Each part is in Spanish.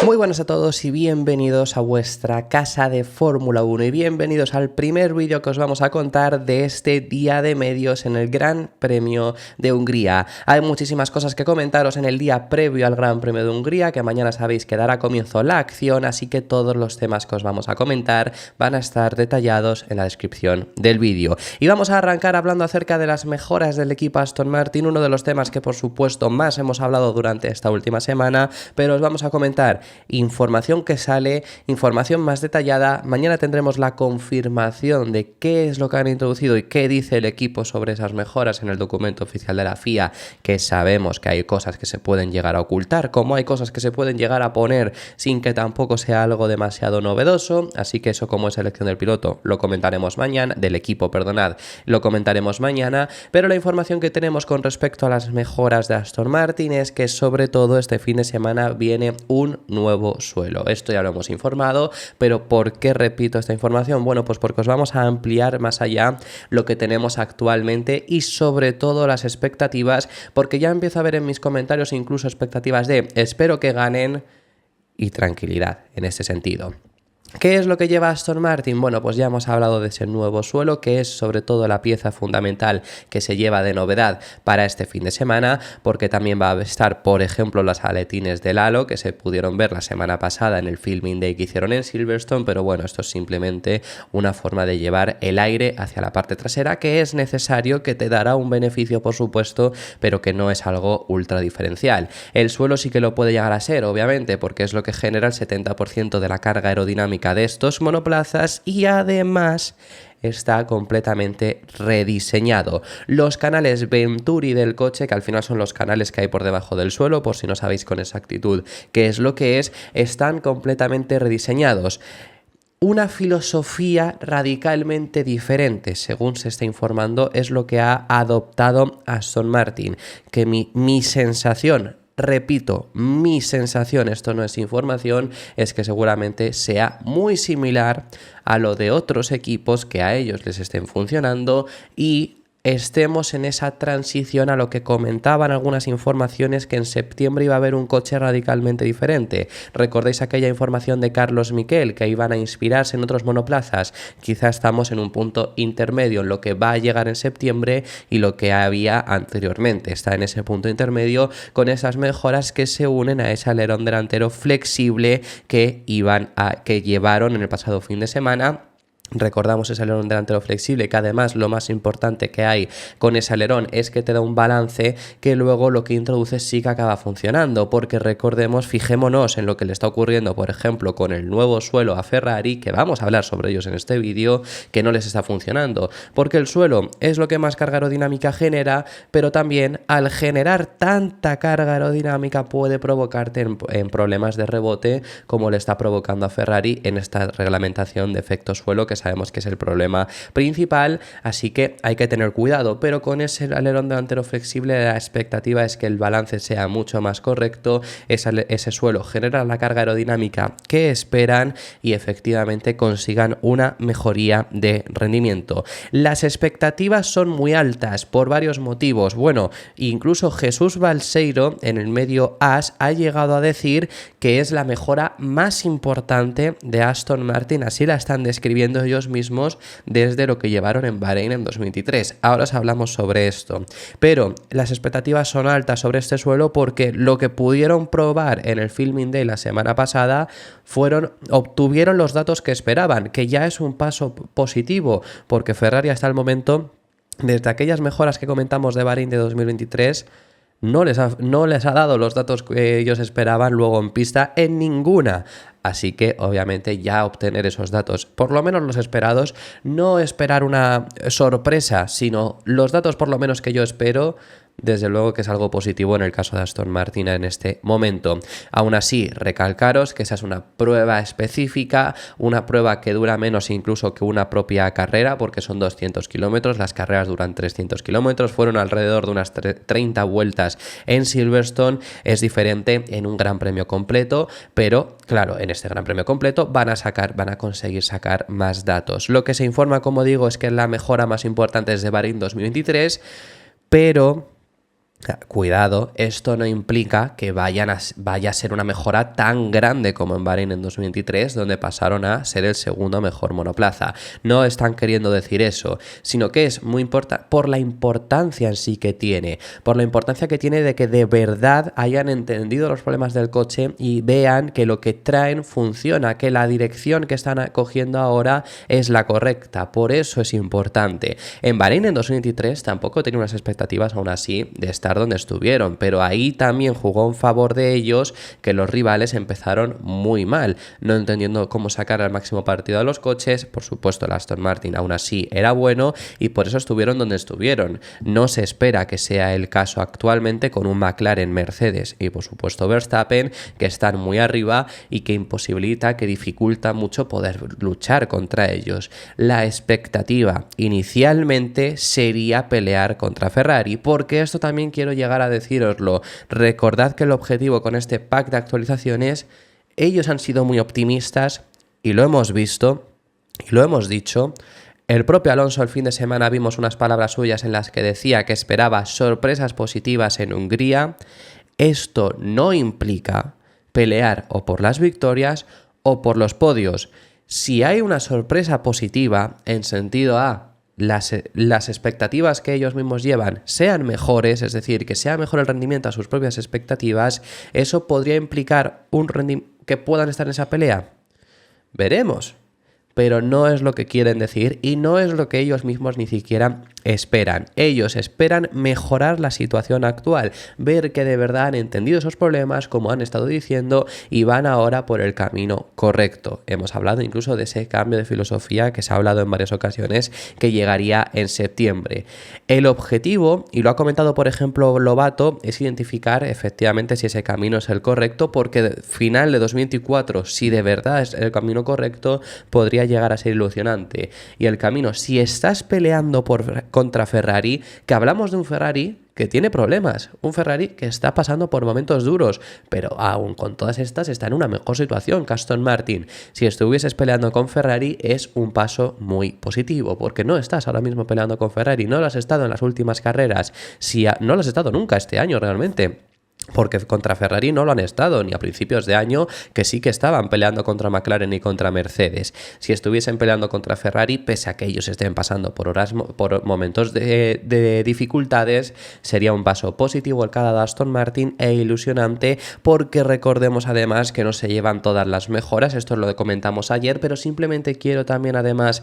Muy buenas a todos y bienvenidos a vuestra casa de Fórmula 1 y bienvenidos al primer vídeo que os vamos a contar de este día de medios en el Gran Premio de Hungría. Hay muchísimas cosas que comentaros en el día previo al Gran Premio de Hungría, que mañana sabéis que dará comienzo la acción, así que todos los temas que os vamos a comentar van a estar detallados en la descripción del vídeo. Y vamos a arrancar hablando acerca de las mejoras del equipo Aston Martin, uno de los temas que por supuesto más hemos hablado durante esta última semana, pero os vamos a comentar información que sale, información más detallada. Mañana tendremos la confirmación de qué es lo que han introducido y qué dice el equipo sobre esas mejoras en el documento oficial de la FIA, que sabemos que hay cosas que se pueden llegar a ocultar, como hay cosas que se pueden llegar a poner sin que tampoco sea algo demasiado novedoso, así que eso, como es elección del piloto, lo comentaremos mañana, del equipo, perdonad, lo comentaremos mañana, pero la información que tenemos con respecto a las mejoras de Aston Martin es que sobre todo este fin de semana viene un nuevo suelo. Esto ya lo hemos informado, pero ¿por qué repito esta información? Bueno, pues porque os vamos a ampliar más allá lo que tenemos actualmente y sobre todo las expectativas, porque ya empiezo a ver en mis comentarios incluso expectativas de espero que ganen y tranquilidad en este sentido. ¿Qué es lo que lleva Aston Martin? Bueno, pues ya hemos hablado de ese nuevo suelo, que es sobre todo la pieza fundamental que se lleva de novedad para este fin de semana, porque también va a estar, por ejemplo, las aletines del halo, que se pudieron ver la semana pasada en el Filming Day que hicieron en Silverstone, pero bueno, esto es simplemente una forma de llevar el aire hacia la parte trasera, que es necesario, que te dará un beneficio, por supuesto, pero que no es algo ultra diferencial. El suelo sí que lo puede llegar a ser, obviamente, porque es lo que genera el 70% de la carga aerodinámica de estos monoplazas y además está completamente rediseñado. Los canales Venturi del coche, que al final son los canales que hay por debajo del suelo, por si no sabéis con exactitud qué es lo que es, están completamente rediseñados. Una filosofía radicalmente diferente, según se está informando, es lo que ha adoptado Aston Martin, que mi sensación, repito, mi sensación, esto no es información, es que seguramente sea muy similar a lo de otros equipos que a ellos les estén funcionando y estemos en esa transición a lo que comentaban algunas informaciones, que en septiembre iba a haber un coche radicalmente diferente. ¿Recordáis aquella información de Carlos Miquel que iban a inspirarse en otros monoplazas? Quizá estamos en un punto intermedio en lo que va a llegar en septiembre y lo que había anteriormente. Está en ese punto intermedio con esas mejoras que se unen a ese alerón delantero flexible que llevaron en el pasado fin de semana. Recordamos ese alerón delantero flexible, que además lo más importante que hay con ese alerón es que te da un balance que luego lo que introduces sí que acaba funcionando, porque recordemos, fijémonos en lo que le está ocurriendo, por ejemplo, con el nuevo suelo a Ferrari, que vamos a hablar sobre ellos en este vídeo, que no les está funcionando, porque el suelo es lo que más carga aerodinámica genera, pero también al generar tanta carga aerodinámica puede provocarte en problemas de rebote, como le está provocando a Ferrari en esta reglamentación de efecto suelo, que sabemos que es el problema principal, así que hay que tener cuidado, pero con ese alerón delantero flexible la expectativa es que el balance sea mucho más correcto, ese suelo genera la carga aerodinámica que esperan y efectivamente consigan una mejoría de rendimiento. Las expectativas son muy altas por varios motivos. Bueno, incluso Jesús Balseiro en el medio AS ha llegado a decir que es la mejora más importante de Aston Martin, así la están describiendo ellos mismos desde lo que llevaron en Bahrein en 2023. Ahora os hablamos sobre esto, pero las expectativas son altas sobre este suelo porque lo que pudieron probar en el Filming Day la semana pasada obtuvieron los datos que esperaban, que ya es un paso positivo, porque Ferrari hasta el momento, desde aquellas mejoras que comentamos de Bahrein de 2023, no les ha dado los datos que ellos esperaban luego en pista en ninguna. Así que obviamente ya obtener esos datos, por lo menos los esperados, no esperar una sorpresa, sino los datos por lo menos que yo espero, desde luego que es algo positivo en el caso de Aston Martin en este momento. Aún así, recalcaros que esa es una prueba específica, una prueba que dura menos incluso que una propia carrera, porque son 200 kilómetros, las carreras duran 300 kilómetros, fueron alrededor de unas 30 vueltas en Silverstone, es diferente en un gran premio completo, pero claro, en este gran premio completo van a conseguir sacar más datos. Lo que se informa, como digo, es que la mejora más importante es de Bahrein 2023, pero Cuidado, esto no implica que vaya a ser una mejora tan grande como en Bahrein en 2023, donde pasaron a ser el segundo mejor monoplaza. No están queriendo decir eso, sino que es muy importante por la importancia en sí que tiene, por la importancia que tiene de que de verdad hayan entendido los problemas del coche y vean que lo que traen funciona, que la dirección que están cogiendo ahora es la correcta. Por eso es importante. En Bahrein en 2023 tampoco tenía unas expectativas aún así de estar donde estuvieron, pero ahí también jugó en favor de ellos que los rivales empezaron muy mal, no entendiendo cómo sacar al máximo partido a los coches. Por supuesto, el Aston Martin aún así era bueno y por eso estuvieron donde estuvieron. No se espera que sea el caso actualmente con un McLaren, Mercedes y por supuesto Verstappen, que están muy arriba y que imposibilita, que dificulta mucho poder luchar contra ellos. La expectativa inicialmente sería pelear contra Ferrari, porque esto también quiero llegar a decíroslo. Recordad que el objetivo con este pack de actualizaciones, ellos han sido muy optimistas y lo hemos visto y lo hemos dicho. El propio Alonso el fin de semana vimos unas palabras suyas en las que decía que esperaba sorpresas positivas en Hungría. Esto no implica pelear o por las victorias o por los podios. Si hay una sorpresa positiva en sentido a las expectativas que ellos mismos llevan sean mejores, es decir, que sea mejor el rendimiento a sus propias expectativas, eso podría implicar que puedan estar en esa pelea. Veremos. Pero no es lo que quieren decir y no es lo que ellos mismos ni siquiera esperan. Ellos esperan mejorar la situación actual, ver que de verdad han entendido esos problemas, como han estado diciendo, y van ahora por el camino correcto. Hemos hablado incluso de ese cambio de filosofía que se ha hablado en varias ocasiones, que llegaría en septiembre. El objetivo, y lo ha comentado por ejemplo Lobato, es identificar efectivamente si ese camino es el correcto, porque final de 2024, si de verdad es el camino correcto, podría llegar a ser ilusionante. Y el camino, si estás peleando contra Ferrari, que hablamos de un Ferrari que tiene problemas, un Ferrari que está pasando por momentos duros, pero aún con todas estas está en una mejor situación que Aston Martin. Si estuvieses peleando con Ferrari es un paso muy positivo, porque no estás ahora mismo peleando con Ferrari, no lo has estado en las últimas carreras, no lo has estado nunca este año realmente. Porque contra Ferrari no lo han estado, ni a principios de año, que sí que estaban peleando contra McLaren y contra Mercedes. Si estuviesen peleando contra Ferrari, pese a que ellos estén pasando por momentos de dificultades, sería un paso positivo el cada de Aston Martin e ilusionante, porque recordemos además que no se llevan todas las mejoras. Esto es lo que comentamos ayer, pero simplemente quiero también además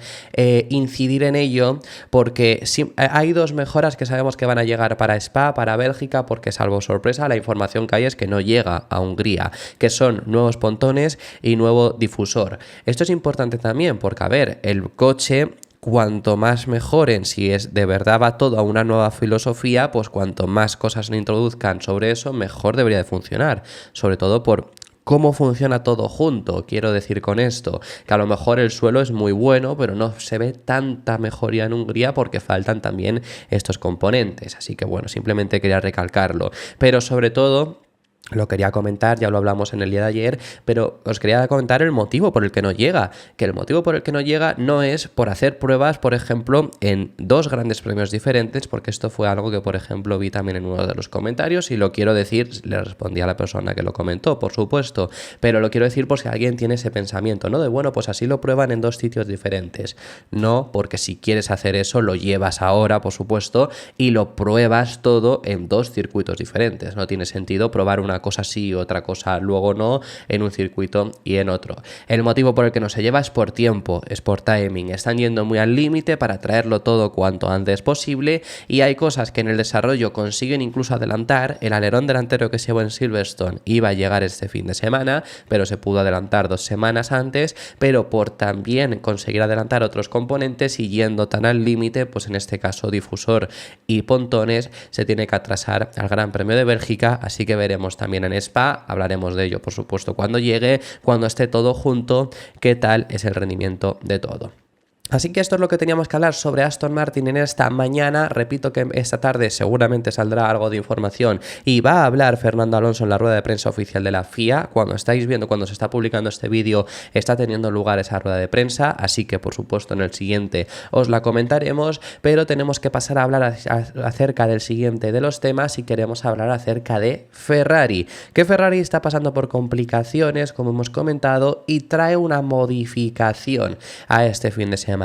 incidir en ello, porque hay dos mejoras que sabemos que van a llegar para Spa, para Bélgica, porque salvo sorpresa, la información que hay es que no llega a Hungría, que son nuevos pontones y nuevo difusor. Esto es importante también porque, a ver, el coche, cuanto más mejoren, si es de verdad va todo a una nueva filosofía, pues cuanto más cosas le introduzcan sobre eso, mejor debería de funcionar, sobre todo por cómo funciona todo junto. Quiero decir con esto que a lo mejor el suelo es muy bueno, pero no se ve tanta mejoría en Hungría porque faltan también estos componentes. Así que bueno, simplemente quería recalcarlo. Pero sobre todo, lo quería comentar, ya lo hablamos en el día de ayer, pero os quería comentar el motivo por el que no llega. Que el motivo por el que no llega no es por hacer pruebas, por ejemplo, en dos grandes premios diferentes, porque esto fue algo que, por ejemplo, vi también en uno de los comentarios y lo quiero decir, le respondí a la persona que lo comentó, por supuesto, pero lo quiero decir por si alguien tiene ese pensamiento, ¿no? De bueno, pues así lo prueban en dos sitios diferentes. No, porque si quieres hacer eso, lo llevas ahora, por supuesto, y lo pruebas todo en dos circuitos diferentes. No tiene sentido probar una cosa sí y otra cosa luego no, en un circuito y en otro. El motivo por el que no se lleva es por tiempo, es por timing. Están yendo muy al límite para traerlo todo cuanto antes posible y hay cosas que en el desarrollo consiguen incluso adelantar. El alerón delantero que se llevó en Silverstone iba a llegar este fin de semana, pero se pudo adelantar 2 semanas antes, pero por también conseguir adelantar otros componentes y yendo tan al límite, pues en este caso difusor y pontones, se tiene que atrasar al Gran Premio de Bélgica, así que veremos también en Spa, hablaremos de ello por supuesto cuando llegue, cuando esté todo junto, qué tal es el rendimiento de todo. Así que esto es lo que teníamos que hablar sobre Aston Martin en esta mañana. Repito que esta tarde seguramente saldrá algo de información y va a hablar Fernando Alonso en la rueda de prensa oficial de la FIA. Cuando estáis viendo, cuando se está publicando este vídeo, está teniendo lugar esa rueda de prensa, así que por supuesto en el siguiente os la comentaremos, pero tenemos que pasar a hablar acerca del siguiente de los temas y queremos hablar acerca de Ferrari. Que Ferrari está pasando por complicaciones, como hemos comentado, y trae una modificación a este fin de semana.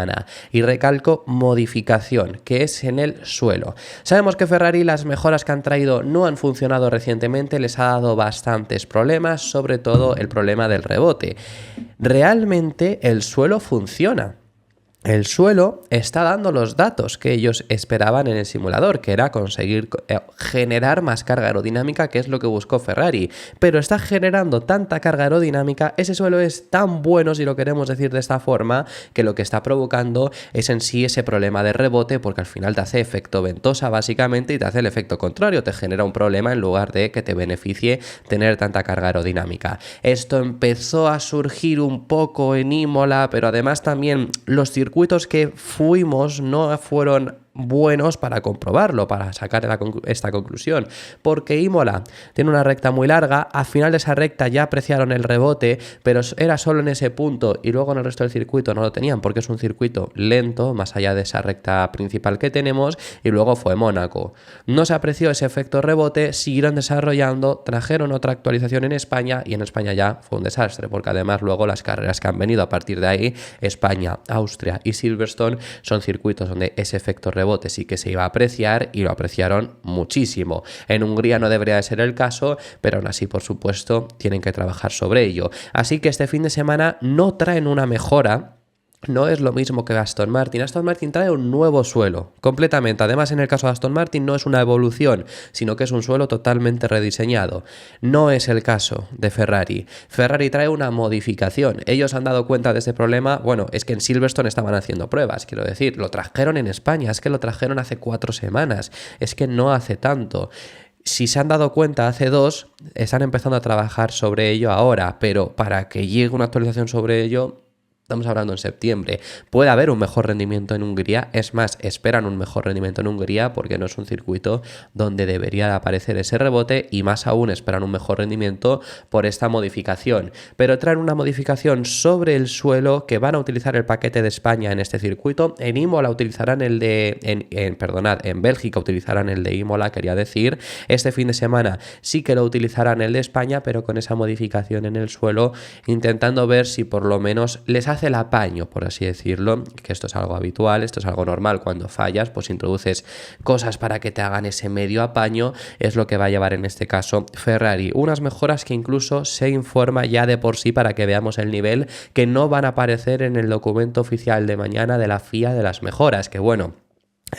Y recalco modificación, que es en el suelo. Sabemos que Ferrari, las mejoras que han traído no han funcionado recientemente, les ha dado bastantes problemas, sobre todo el problema del rebote. Realmente el suelo funciona. El suelo está dando los datos que ellos esperaban en el simulador, que era conseguir generar más carga aerodinámica, que es lo que buscó Ferrari. Pero está generando tanta carga aerodinámica, ese suelo es tan bueno, si lo queremos decir de esta forma, que lo que está provocando es en sí ese problema de rebote, porque al final te hace efecto ventosa básicamente y te hace el efecto contrario, te genera un problema en lugar de que te beneficie tener tanta carga aerodinámica. Esto empezó a surgir un poco en Imola, pero además también los circuitos que fuimos no fueron buenos para comprobarlo, para sacar esta conclusión, porque Imola tiene una recta muy larga, al final de esa recta ya apreciaron el rebote, pero era solo en ese punto y luego en el resto del circuito no lo tenían porque es un circuito lento, más allá de esa recta principal que tenemos, y luego fue Mónaco. No se apreció ese efecto rebote, siguieron desarrollando, trajeron otra actualización en España y en España ya fue un desastre, porque además luego las carreras que han venido a partir de ahí, España, Austria y Silverstone, son circuitos donde ese efecto rebote sí que se iba a apreciar y lo apreciaron muchísimo. En Hungría no debería de ser el caso, pero aún así, por supuesto, tienen que trabajar sobre ello. Así que este fin de semana no traen una mejora. No es lo mismo que Aston Martin. Aston Martin trae un nuevo suelo, completamente. Además, en el caso de Aston Martin no es una evolución, sino que es un suelo totalmente rediseñado. No es el caso de Ferrari. Ferrari trae una modificación. Ellos han dado cuenta de este problema. Bueno, es que en Silverstone estaban haciendo pruebas, quiero decir. Lo trajeron en España, es que lo trajeron hace 4 semanas. Es que no hace tanto. Si se han dado cuenta hace 2, están empezando a trabajar sobre ello ahora, pero para que llegue una actualización sobre ello, estamos hablando en septiembre. Puede haber un mejor rendimiento en Hungría. Es más, esperan un mejor rendimiento en Hungría porque no es un circuito donde debería aparecer ese rebote y más aún esperan un mejor rendimiento por esta modificación. Pero traen una modificación sobre el suelo que van a utilizar el paquete de España en este circuito. En Imola utilizarán el de... en Bélgica utilizarán el de Imola, quería decir. Este fin de semana sí que lo utilizarán el de España, pero con esa modificación en el suelo, intentando ver si por lo menos les hace el apaño, por así decirlo, que esto es algo habitual, esto es algo normal. Cuando fallas, pues introduces cosas para que te hagan ese medio apaño, es lo que va a llevar en este caso Ferrari. Unas mejoras que incluso se informa ya de por sí para que veamos el nivel, que no van a aparecer en el documento oficial de mañana de la FIA de las mejoras, que bueno,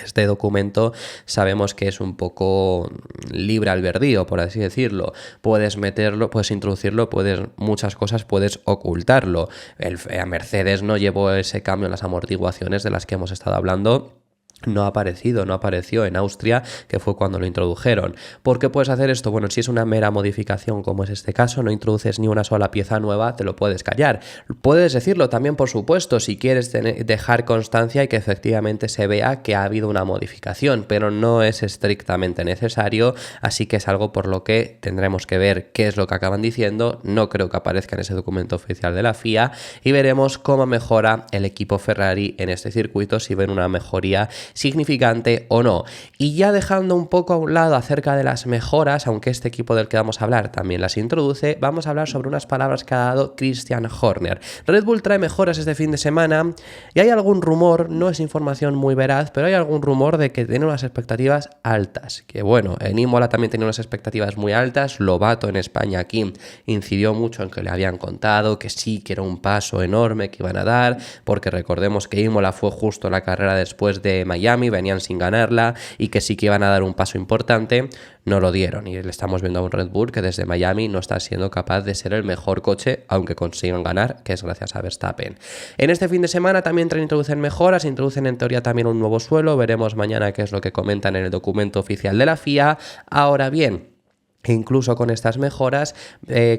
este documento sabemos que es un poco libre albedrío, por así decirlo. Puedes meterlo, puedes introducirlo, muchas cosas puedes ocultarlo. Mercedes no llevó ese cambio en las amortiguaciones de las que hemos estado hablando. No apareció en Austria, que fue cuando lo introdujeron. ¿Por qué puedes hacer esto? Bueno, si es una mera modificación, como es este caso, no introduces ni una sola pieza nueva, te lo puedes callar. Puedes decirlo también, por supuesto, si quieres dejar constancia y que efectivamente se vea que ha habido una modificación, pero no es estrictamente necesario, así que es algo por lo que tendremos que ver qué es lo que acaban diciendo. No creo que aparezca en ese documento oficial de la FIA y veremos cómo mejora el equipo Ferrari en este circuito, si ven una mejoría significante o no. Y ya dejando un poco a un lado acerca de las mejoras, aunque este equipo del que vamos a hablar también las introduce, vamos a hablar sobre unas palabras que ha dado Christian Horner. Red Bull trae mejoras este fin de semana y hay algún rumor, no es información muy veraz, pero hay algún rumor de que tiene unas expectativas altas, que bueno, en Imola también tenía unas expectativas muy altas. Lobato en España aquí incidió mucho en que le habían contado que sí, que era un paso enorme que iban a dar, porque recordemos que Imola fue justo la carrera después de Miami, venían sin ganarla y que sí que iban a dar un paso importante. No lo dieron y le estamos viendo a un Red Bull que desde Miami no está siendo capaz de ser el mejor coche, aunque consigan ganar, que es gracias a Verstappen. En este fin de semana también introducen mejoras, introducen en teoría también un nuevo suelo. Veremos mañana qué es lo que comentan en el documento oficial de la FIA. Ahora bien, E incluso con estas mejoras,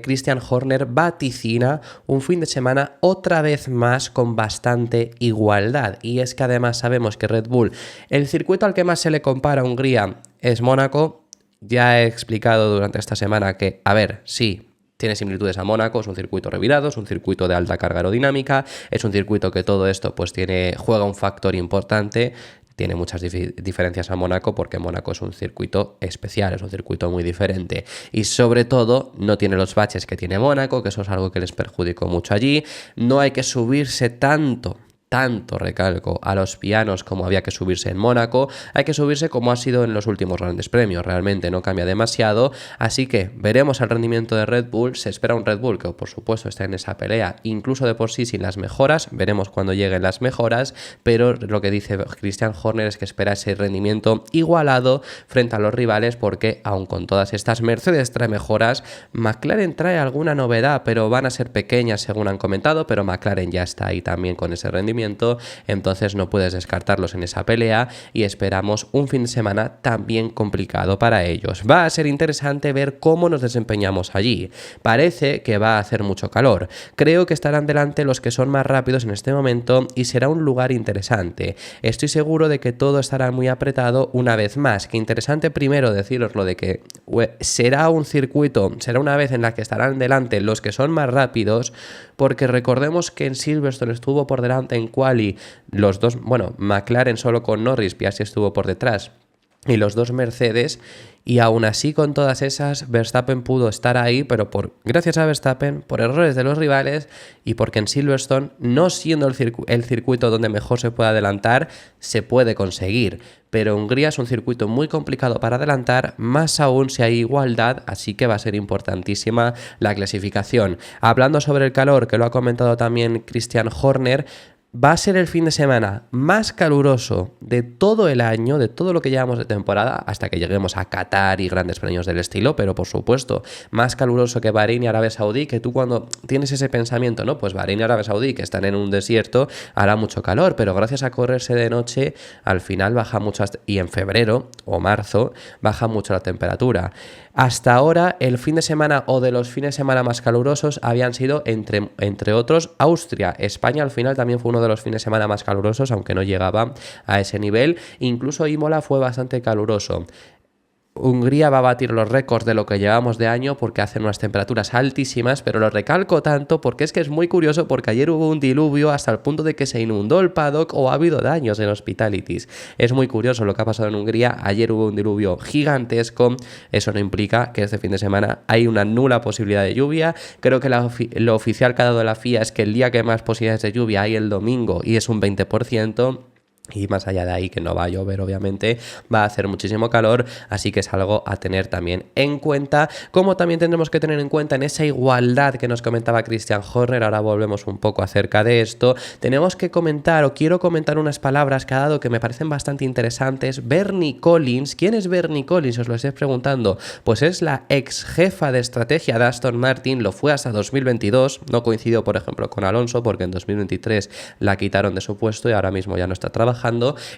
Christian Horner vaticina un fin de semana otra vez más con bastante igualdad. Y es que además sabemos que Red Bull, el circuito al que más se le compara a Hungría es Mónaco. Ya he explicado durante esta semana que, a ver, sí, tiene similitudes a Mónaco, es un circuito revirado, es un circuito de alta carga aerodinámica, es un circuito que todo esto pues juega un factor importante. Tiene muchas diferencias a Mónaco porque Mónaco es un circuito especial, es un circuito muy diferente y sobre todo no tiene los baches que tiene Mónaco, que eso es algo que les perjudicó mucho allí. No hay que subirse tanto, recalco, a los pianos como había que subirse en Mónaco, hay que subirse como ha sido en los últimos grandes premios, realmente no cambia demasiado, así que veremos el rendimiento de Red Bull. Se espera un Red Bull que por supuesto está en esa pelea, incluso de por sí sin las mejoras, veremos cuando lleguen las mejoras, pero lo que dice Christian Horner es que espera ese rendimiento igualado frente a los rivales, porque aun con todas estas Mercedes trae mejoras, McLaren trae alguna novedad, pero van a ser pequeñas según han comentado, pero McLaren ya está ahí también con ese rendimiento. Entonces no puedes descartarlos en esa pelea y esperamos un fin de semana también complicado para ellos. Va a ser interesante ver cómo nos desempeñamos allí. Parece que va a hacer mucho calor. Creo que estarán delante los que son más rápidos en este momento y será un lugar interesante. Estoy seguro de que todo estará muy apretado una vez más. Que interesante primero deciros lo de que será un circuito, será una vez en la que estarán delante los que son más rápidos, porque recordemos que en Silverstone estuvo por delante en quali los dos, McLaren solo con Norris, Piastri estuvo por detrás, y los dos Mercedes, y aún así con todas esas Verstappen pudo estar ahí, pero gracias a Verstappen, por errores de los rivales y porque en Silverstone, no siendo el circuito donde mejor se puede adelantar, se puede conseguir. Pero Hungría es un circuito muy complicado para adelantar, más aún si hay igualdad, así que va a ser importantísima la clasificación. Hablando sobre el calor, que lo ha comentado también Christian Horner, va a ser el fin de semana más caluroso de todo el año, de todo lo que llevamos de temporada, hasta que lleguemos a Qatar y grandes premios del estilo, pero por supuesto, más caluroso que Bahrein y Arabia Saudí, que tú cuando tienes ese pensamiento, ¿no? Pues Bahrein y Arabia Saudí, que están en un desierto, hará mucho calor, pero gracias a correrse de noche, al final baja mucho, y en febrero o marzo baja mucho la temperatura. Hasta ahora, el fin de semana o de los fines de semana más calurosos habían sido, entre otros, Austria. España al final también fue uno de los fines de semana más calurosos, aunque no llegaba a ese nivel. Incluso Imola fue bastante caluroso. Hungría va a batir los récords de lo que llevamos de año porque hacen unas temperaturas altísimas, pero lo recalco tanto porque es que es muy curioso, porque ayer hubo un diluvio hasta el punto de que se inundó el paddock o ha habido daños en hospitalities. Es muy curioso lo que ha pasado en Hungría. Ayer hubo un diluvio gigantesco. Eso no implica que este fin de semana hay una nula posibilidad de lluvia. Creo que lo oficial que ha dado la FIA es que el día que más posibilidades de lluvia hay el domingo y es un 20%. Y más allá de ahí, que no va a llover obviamente, va a hacer muchísimo calor, así que es algo a tener también en cuenta, como también tendremos que tener en cuenta en esa igualdad que nos comentaba Christian Horner. Ahora volvemos un poco acerca de esto. Tenemos que comentar, o quiero comentar unas palabras que ha dado que me parecen bastante interesantes. Bernie Collins, ¿quién es Bernie Collins? Os lo estáis preguntando. Pues es la ex jefa de estrategia de Aston Martin, lo fue hasta 2022, no coincidió por ejemplo con Alonso porque en 2023 la quitaron de su puesto y ahora mismo ya no está trabajando,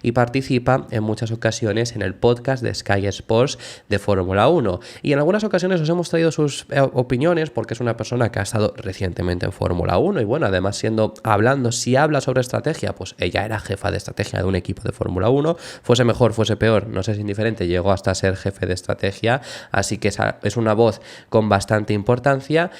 y participa en muchas ocasiones en el podcast de Sky Sports de Fórmula 1. Y en algunas ocasiones os hemos traído sus opiniones porque es una persona que ha estado recientemente en Fórmula 1 y bueno, además si habla sobre estrategia, pues ella era jefa de estrategia de un equipo de Fórmula 1, fuese mejor, fuese peor, no sé, es indiferente, llegó hasta ser jefe de estrategia, así que es una voz con bastante importancia.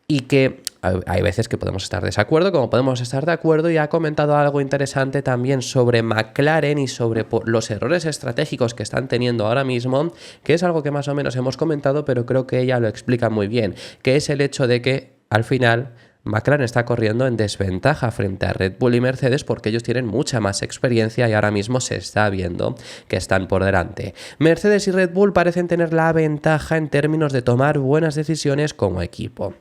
Y que hay veces que podemos estar de desacuerdo, como podemos estar de acuerdo, y ha comentado algo interesante también sobre McLaren y sobre los errores estratégicos que están teniendo ahora mismo, que es algo que más o menos hemos comentado, pero creo que ella lo explica muy bien, que es el hecho de que al final McLaren está corriendo en desventaja frente a Red Bull y Mercedes porque ellos tienen mucha más experiencia y ahora mismo se está viendo que están por delante. Mercedes y Red Bull parecen tener la ventaja en términos de tomar buenas decisiones como equipo.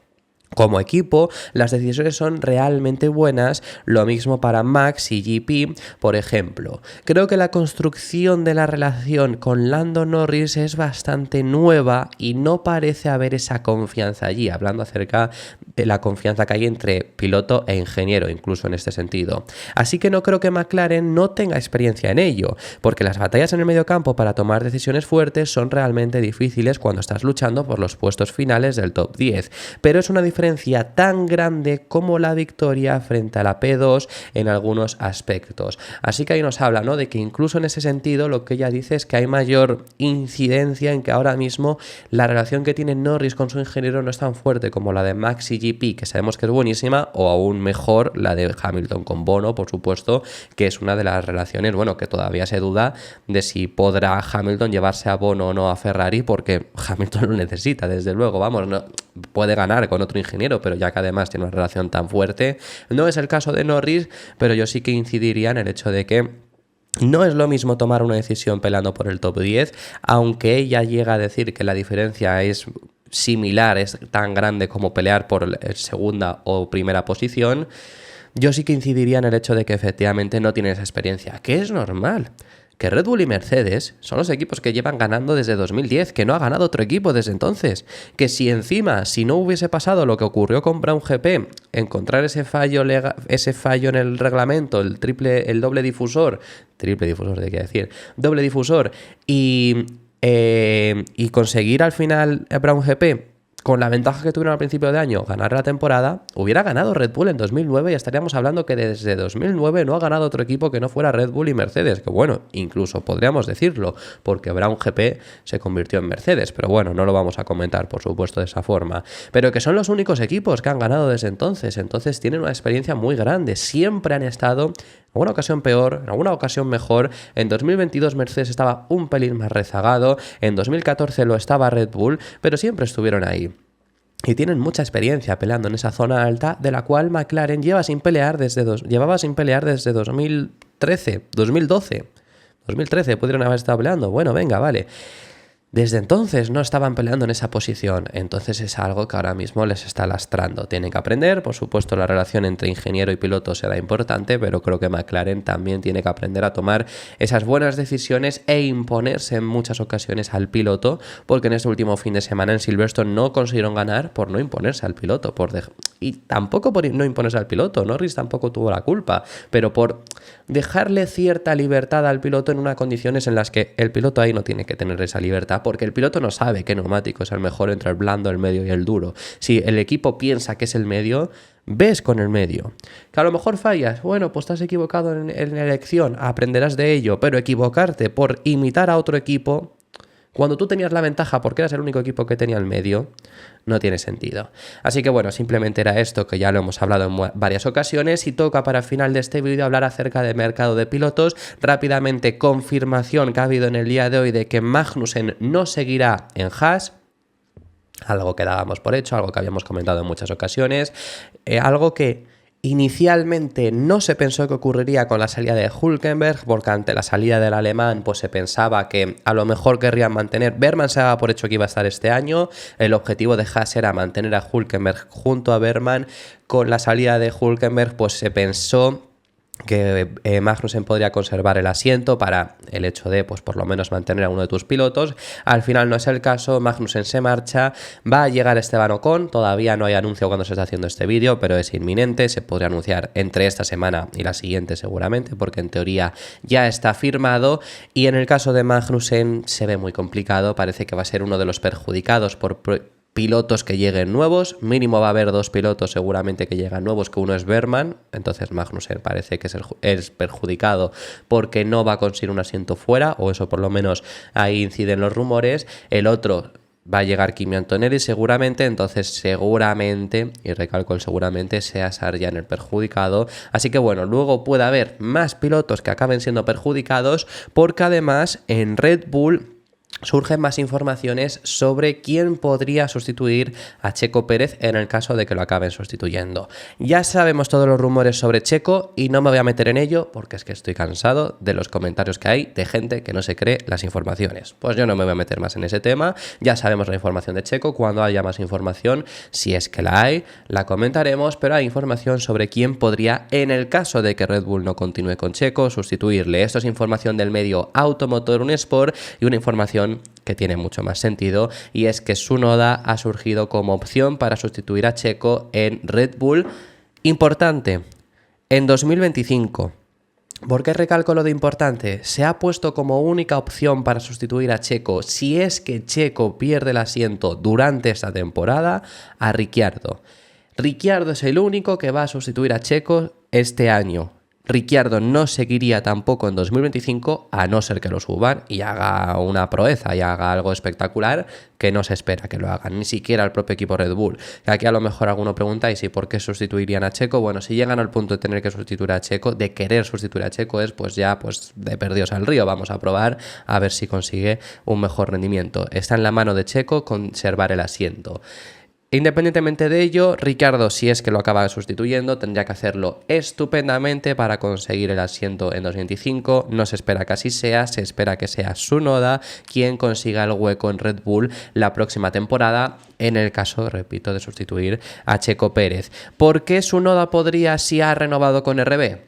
Como equipo, las decisiones son realmente buenas, lo mismo para Max y GP, por ejemplo. Creo que la construcción de la relación con Lando Norris es bastante nueva y no parece haber esa confianza allí, hablando acerca de la confianza que hay entre piloto e ingeniero, incluso en este sentido. Así que no creo que McLaren no tenga experiencia en ello, porque las batallas en el mediocampo para tomar decisiones fuertes son realmente difíciles cuando estás luchando por los puestos finales del top 10, pero es una diferencia tan grande como la victoria frente a la P2 en algunos aspectos. Así que ahí nos habla, ¿no?, de que incluso en ese sentido lo que ella dice es que hay mayor incidencia en que ahora mismo la relación que tiene Norris con su ingeniero no es tan fuerte como la de Max y GP, que sabemos que es buenísima, o aún mejor la de Hamilton con Bono, por supuesto, que es una de las relaciones, bueno, que todavía se duda de si podrá Hamilton llevarse a Bono o no a Ferrari, porque Hamilton lo necesita, desde luego, vamos, no puede ganar con otro ingeniero, pero ya que además tiene una relación tan fuerte. No es el caso de Norris, pero yo sí que incidiría en el hecho de que no es lo mismo tomar una decisión peleando por el top 10, aunque ella llega a decir que la diferencia es similar, es tan grande como pelear por segunda o primera posición. Yo sí que incidiría en el hecho de que efectivamente no tiene esa experiencia, que es normal. Que Red Bull y Mercedes son los equipos que llevan ganando desde 2010, que no ha ganado otro equipo desde entonces. Que si encima, si no hubiese pasado lo que ocurrió con Brown GP, encontrar ese fallo en el reglamento, el doble difusor, doble difusor, y conseguir al final Brown GP, con la ventaja que tuvieron al principio de año, ganar la temporada, hubiera ganado Red Bull en 2009 y estaríamos hablando que desde 2009 no ha ganado otro equipo que no fuera Red Bull y Mercedes, que bueno, incluso podríamos decirlo, porque Brown GP se convirtió en Mercedes, pero bueno, no lo vamos a comentar, por supuesto, de esa forma. Pero que son los únicos equipos que han ganado desde entonces tienen una experiencia muy grande, siempre han estado, en alguna ocasión peor, en alguna ocasión mejor. En 2022 Mercedes estaba un pelín más rezagado, en 2014 lo estaba Red Bull, pero siempre estuvieron ahí. Y tienen mucha experiencia peleando en esa zona alta, de la cual McLaren llevaba sin pelear desde 2013, 2013 pudieron haber estado peleando. Bueno, venga, vale. Desde entonces no estaban peleando en esa posición, entonces es algo que ahora mismo les está lastrando. Tienen que aprender, por supuesto la relación entre ingeniero y piloto será importante, pero creo que McLaren también tiene que aprender a tomar esas buenas decisiones e imponerse en muchas ocasiones al piloto, porque en este último fin de semana en Silverstone no consiguieron ganar por no imponerse al piloto, y tampoco por no imponerse al piloto, Norris tampoco tuvo la culpa, pero por dejarle cierta libertad al piloto en unas condiciones en las que el piloto ahí no tiene que tener esa libertad, porque el piloto no sabe qué neumático es el mejor entre el blando, el medio y el duro. Si el equipo piensa que es el medio, ves con el medio. Que a lo mejor fallas, bueno, pues estás equivocado en la elección, aprenderás de ello, pero equivocarte por imitar a otro equipo, cuando tú tenías la ventaja porque eras el único equipo que tenía el medio, no tiene sentido. Así que bueno, simplemente era esto, que ya lo hemos hablado en varias ocasiones, y toca para el final de este vídeo hablar acerca del mercado de pilotos. Rápidamente, confirmación que ha habido en el día de hoy de que Magnussen no seguirá en Haas. Algo que dábamos por hecho, algo que habíamos comentado en muchas ocasiones, algo que inicialmente no se pensó que ocurriría con la salida de Hülkenberg, porque ante la salida del alemán pues se pensaba que a lo mejor querrían mantener. Berman se daba por hecho que iba a estar este año, el objetivo de Haas era mantener a Hülkenberg junto a Berman. Con la salida de Hülkenberg pues se pensó que Magnussen podría conservar el asiento para el hecho de, pues por lo menos mantener a uno de tus pilotos. Al final no es el caso, Magnussen se marcha, va a llegar Esteban Ocon, todavía no hay anuncio cuando se está haciendo este vídeo, pero es inminente, se podría anunciar entre esta semana y la siguiente seguramente, porque en teoría ya está firmado. Y en el caso de Magnussen se ve muy complicado, parece que va a ser uno de los perjudicados por pilotos que lleguen nuevos. Mínimo va a haber 2 pilotos seguramente que llegan nuevos, que uno es Berman, entonces Magnussen parece que es perjudicado porque no va a conseguir un asiento fuera, o eso por lo menos ahí inciden los rumores. El otro va a llegar Kimi Antonelli seguramente, entonces seguramente, y recalco el seguramente, sea Sargent el perjudicado. Así que bueno, luego puede haber más pilotos que acaben siendo perjudicados, porque además en Red Bull surgen más informaciones sobre quién podría sustituir a Checo Pérez en el caso de que lo acaben sustituyendo. Ya sabemos todos los rumores sobre Checo y no me voy a meter en ello porque es que estoy cansado de los comentarios que hay de gente que no se cree las informaciones. Pues yo no me voy a meter más en ese tema, ya sabemos la información de Checo, cuando haya más información, si es que la hay, la comentaremos, pero hay información sobre quién podría, en el caso de que Red Bull no continúe con Checo, sustituirle. Esto es información del medio Automotor Unisport y una información que tiene mucho más sentido, y es que Tsunoda ha surgido como opción para sustituir a Checo en Red Bull. Importante, en 2025. ¿Por qué recalco lo de importante? Se ha puesto como única opción para sustituir a Checo, si es que Checo pierde el asiento durante esta temporada, a Ricciardo. Ricciardo es el único que va a sustituir a Checo este año. Ricciardo no seguiría tampoco en 2025, a no ser que lo suban y haga una proeza y haga algo espectacular, que no se espera que lo hagan, ni siquiera el propio equipo Red Bull. Que aquí a lo mejor alguno preguntáis, ¿y por qué sustituirían a Checo? Bueno, si llegan al punto de tener que sustituir a Checo, de querer sustituir a Checo, es pues ya pues de perdidos al río. Vamos a probar a ver si consigue un mejor rendimiento. Está en la mano de Checo conservar el asiento. Independientemente de ello, Ricciardo, si es que lo acaba sustituyendo, tendría que hacerlo estupendamente para conseguir el asiento en 2025. No se espera que así sea, se espera que sea Tsunoda quien consiga el hueco en Red Bull la próxima temporada, en el caso, repito, de sustituir a Checo Pérez. ¿Por qué Tsunoda podría si ha renovado con RB?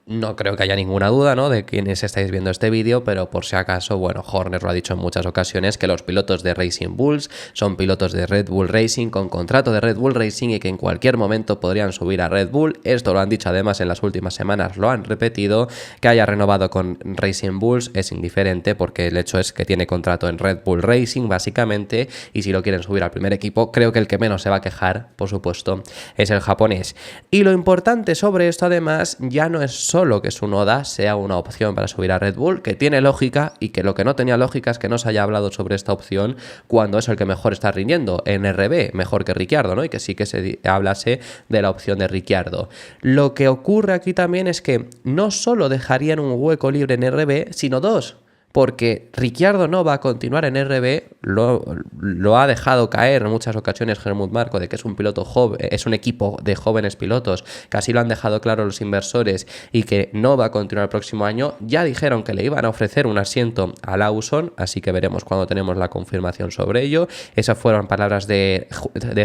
No creo que haya ninguna duda, ¿no?, de quienes estáis viendo este vídeo, pero por si acaso, bueno, Horner lo ha dicho en muchas ocasiones, que los pilotos de Racing Bulls son pilotos de Red Bull Racing con contrato de Red Bull Racing y que en cualquier momento podrían subir a Red Bull. Esto lo han dicho además en las últimas semanas, lo han repetido. Que haya renovado con Racing Bulls es indiferente porque el hecho es que tiene contrato en Red Bull Racing básicamente, y si lo quieren subir al primer equipo, creo que el que menos se va a quejar, por supuesto, es el japonés. Y lo importante sobre esto además ya no es solo que Tsunoda sea una opción para subir a Red Bull, que tiene lógica, y que lo que no tenía lógica es que no se haya hablado sobre esta opción cuando es el que mejor está rindiendo en RB, mejor que Ricciardo, ¿no? Y que sí que se hablase de la opción de Ricciardo. Lo que ocurre aquí también es que no solo dejarían un hueco libre en RB, sino dos. Porque Ricciardo no va a continuar en RB, lo ha dejado caer en muchas ocasiones Helmut Marko, de que es un piloto joven, es un equipo de jóvenes pilotos, que así lo han dejado claro los inversores, y que no va a continuar el próximo año. Ya dijeron que le iban a ofrecer un asiento a Lawson, así que veremos cuando tenemos la confirmación sobre ello. Esas fueron palabras de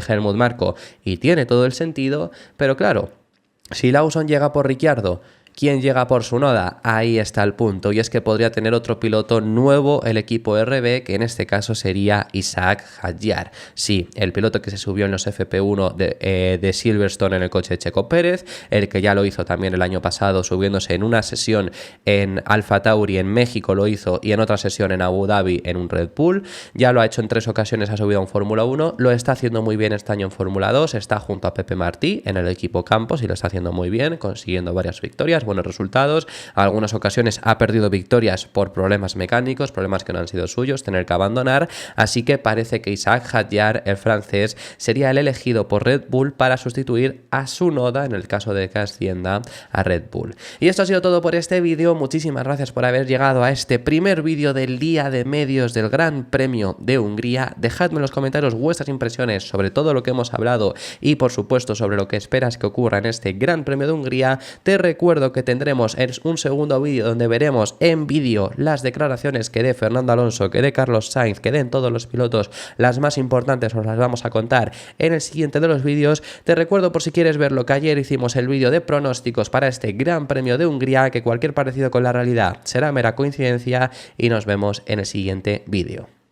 Helmut Marko y tiene todo el sentido, pero claro, si Lawson llega por Ricciardo, ¿quién llega por Tsunoda? Ahí está el punto, y es que podría tener otro piloto nuevo el equipo RB, que en este caso sería Isaac Hadjar. Sí, el piloto que se subió en los FP1 de Silverstone en el coche de Checo Pérez, el que ya lo hizo también el año pasado subiéndose en una sesión en Alfa Tauri en México lo hizo, y en otra sesión en Abu Dhabi en un Red Bull. Ya lo ha hecho en 3 ocasiones, ha subido a un Fórmula 1, lo está haciendo muy bien este año en Fórmula 2, está junto a Pepe Martí en el equipo Campos y lo está haciendo muy bien, consiguiendo varias victorias, buenos resultados. Algunas ocasiones ha perdido victorias por problemas mecánicos, problemas que no han sido suyos, tener que abandonar, así que parece que Isaac Hadjar, el francés, sería el elegido por Red Bull para sustituir a Tsunoda en el caso de que ascienda a Red Bull. Y esto ha sido todo por este vídeo. Muchísimas gracias por haber llegado a este primer vídeo del día de medios del Gran Premio de Hungría. Dejadme en los comentarios vuestras impresiones sobre todo lo que hemos hablado y por supuesto sobre lo que esperas que ocurra en este Gran Premio de Hungría. Te recuerdo que tendremos un segundo vídeo donde veremos en vídeo las declaraciones que dé Fernando Alonso, que dé Carlos Sainz, que den todos los pilotos. Las más importantes os las vamos a contar en el siguiente de los vídeos. Te recuerdo, por si quieres ver lo que ayer hicimos, el vídeo de pronósticos para este Gran Premio de Hungría, que cualquier parecido con la realidad será mera coincidencia, y nos vemos en el siguiente vídeo.